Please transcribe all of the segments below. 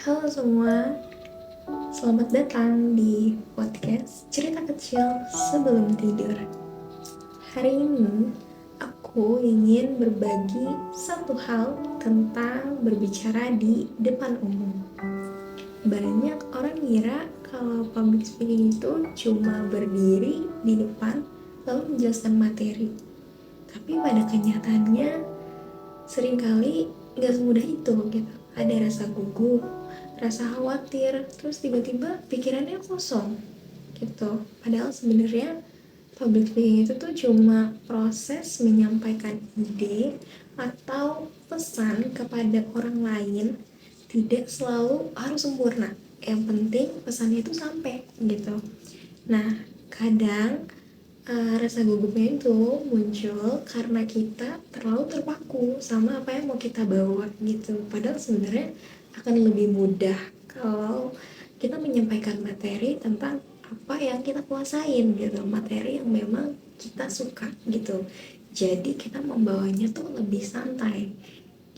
Halo semua, selamat datang di podcast Cerita Kecil Sebelum Tidur. Hari ini aku ingin berbagi satu hal tentang berbicara di depan umum. Banyak orang ngira kalau public speaking itu cuma berdiri di depan lalu menjelaskan materi. Tapi pada kenyataannya seringkali nggak semudah itu gitu. Ada rasa gugup, rasa khawatir, terus tiba-tiba pikirannya kosong gitu. Padahal sebenarnya public speaking itu tuh cuma proses menyampaikan ide atau pesan kepada orang lain, tidak selalu harus sempurna. Yang penting pesannya itu sampai gitu. Nah, kadang rasa gugupnya itu muncul karena kita terlalu terpaku sama apa yang mau kita bawa gitu. Padahal sebenarnya akan lebih mudah kalau kita menyampaikan materi tentang apa yang kita kuasain gitu, materi yang memang kita suka gitu. Jadi kita membawanya tuh lebih santai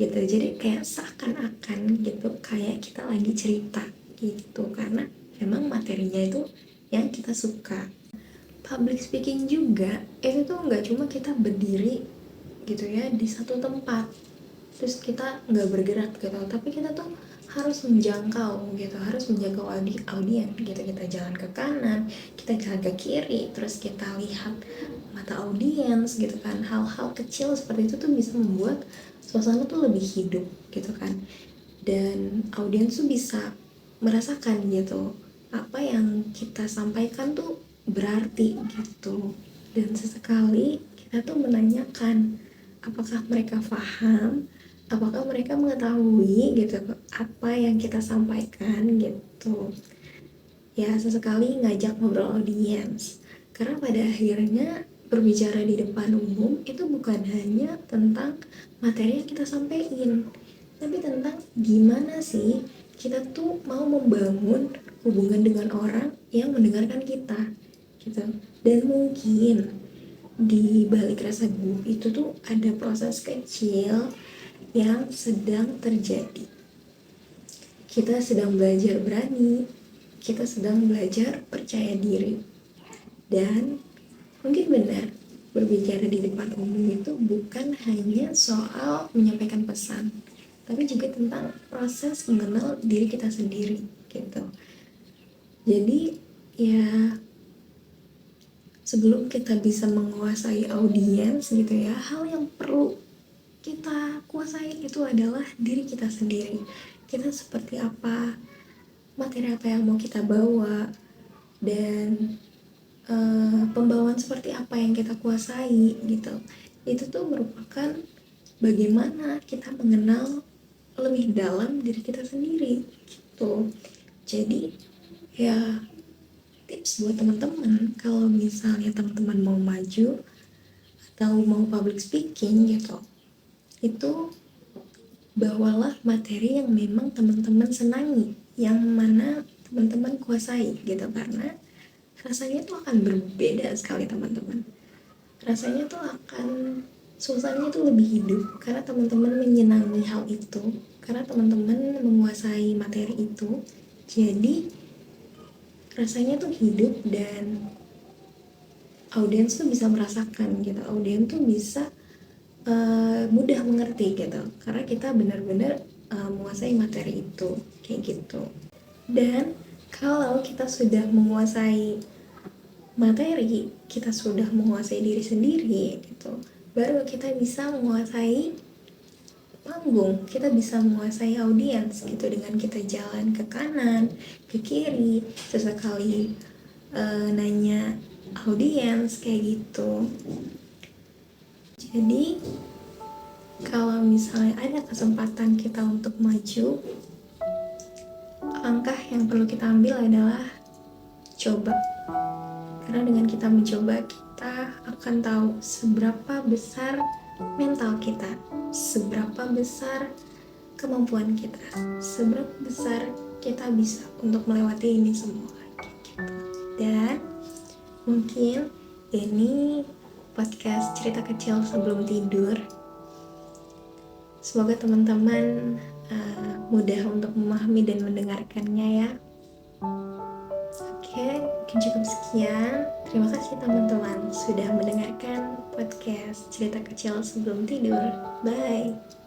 gitu. Jadi kayak seakan-akan gitu, kayak kita lagi cerita gitu, karena memang materinya itu yang kita suka. Public speaking juga itu tuh nggak cuma kita berdiri gitu ya di satu tempat terus kita nggak bergerak gitu, tapi kita tuh harus menjangkau gitu, harus menjangkau audien gitu. Kita jalan ke kanan, kita jalan ke kiri, terus kita lihat mata audiens gitu kan. Hal-hal kecil seperti itu tuh bisa membuat suasana tuh lebih hidup gitu kan, dan audiens tuh bisa merasakan gitu apa yang kita sampaikan tuh berarti gitu. Dan sesekali kita tuh menanyakan apakah mereka paham, apakah mereka mengetahui gitu apa yang kita sampaikan gitu. Ya, sesekali ngajak ngobrol audiens, karena pada akhirnya berbicara di depan umum itu bukan hanya tentang materi yang kita sampaikan, tapi tentang gimana sih kita tuh mau membangun hubungan dengan orang yang mendengarkan kita gitu. Dan mungkin di balik rasa gugup itu tuh ada proses kecil yang sedang terjadi. Kita sedang belajar berani, kita sedang belajar percaya diri. Dan mungkin benar, berbicara di depan umum itu bukan hanya soal menyampaikan pesan, tapi juga tentang proses mengenal diri kita sendiri gitu. Jadi ya, sebelum kita bisa menguasai audiens gitu ya, hal yang perlu kita kuasai itu adalah diri kita sendiri. Kita seperti apa, materi apa yang mau kita bawa, dan pembawaan seperti apa yang kita kuasai gitu. Itu tuh merupakan bagaimana kita mengenal lebih dalam diri kita sendiri gitu. Jadi ya, tips buat teman-teman kalau misalnya teman-teman mau maju atau mau public speaking gitu, itu bawalah materi yang memang teman-teman senangi, yang mana teman-teman kuasai gitu, karena rasanya tuh akan berbeda sekali teman-teman. Rasanya tuh akan, suasananya tuh lebih hidup karena teman-teman menyenangi hal itu, karena teman-teman menguasai materi itu. Jadi rasanya tuh hidup dan audiens tuh bisa merasakan gitu, audiens tuh bisa mudah mengerti gitu, karena kita benar-benar menguasai materi itu kayak gitu. Dan kalau kita sudah menguasai materi, kita sudah menguasai diri sendiri gitu, baru kita bisa menguasai panggung, kita bisa menguasai audiens gitu, dengan kita jalan ke kanan, ke kiri, sesekali nanya audiens kayak gitu. Jadi kalau misalnya ada kesempatan kita untuk maju, langkah yang perlu kita ambil adalah coba. Karena dengan kita mencoba, kita akan tahu seberapa besar mental kita, seberapa besar kemampuan kita, seberapa besar kita bisa untuk melewati ini semua gitu. Dan mungkin ini podcast cerita kecil sebelum tidur. Semoga teman-teman mudah untuk memahami dan mendengarkannya ya. Oke, mungkin cukup sekian. Terima kasih teman-teman sudah mendengarkan podcast Cerita Kecil Sebelum Tidur. Bye.